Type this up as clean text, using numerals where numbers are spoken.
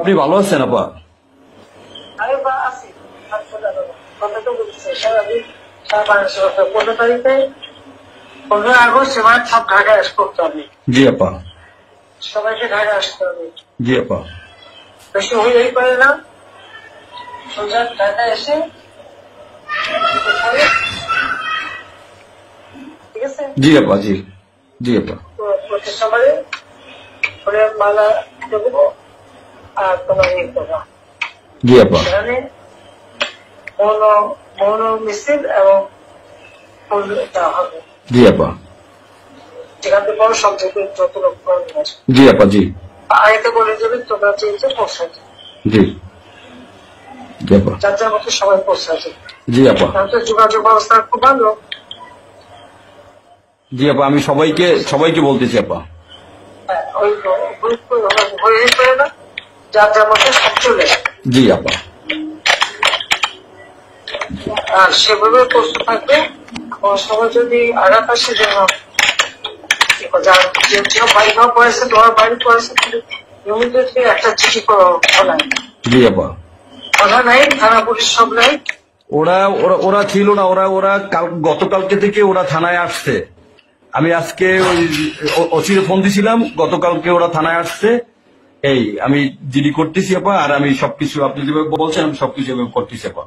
আপনি ভালো আছেন আপা? আমি আছি। কথা তো বলছে সারাদিন 15 তারিখে 15 আগস্ট এবার সব ঢাকায় আসতে করতে হবে। জি আপা। সবাইকে ঢাকায় আসতে হবে। জি আপা। বেশি হইলেই পারে না, সোজা ঢাকায় এসে ঠিক আছে। জি আপা। জি জি আপা। প্রতি সবারে করে মালা দেবো আর তোমার ইয়ে করবা। জি আপা। সেখানে মৌন মিছিল এবং ফুল দেওয়া হবে। জি আপা। যেখান থেকে বড় সব থেকে যত লোক জি আপা। জি আগে বলে দেবে তোমরা চেয়েছে পৌঁছাতে। জি জি আপা। যার যার মতো সবাই পৌঁছাতে। জি আপা। তাহলে যোগাযোগ ব্যবস্থা খুব ভালো। জি আপা, আমি সবাইকে বলতেছি আপা। হ্যাঁ, ওই হয়ে পড়ে না, যার যার মতো সব চলে। জি আপা। আর সেভাবে প্রস্তুত থাকবে। সবাই যদি আঘাত আসে যেন যার যে বাড়ি ঘর পড়েছে, তোমার বাড়ি পড়েছে, নিয়মিত একটা চিঠি করো থানায়। জি আপা। থানা নাই, থানা পুলিশ সব নাই। ওরা ওরা ওরা ছিল না, ওরা গতকালকে থেকে ওরা থানায় আসছে। আমি আজকে ওই ওসিরে ফোন দিছিলাম, গতকালকে ওরা থানায় আসছে। এই আমি জিডি করতেছি আপা, আর আমি সবকিছু আপনি যেভাবে বলছেন আমি সবকিছু করতেছি আপা।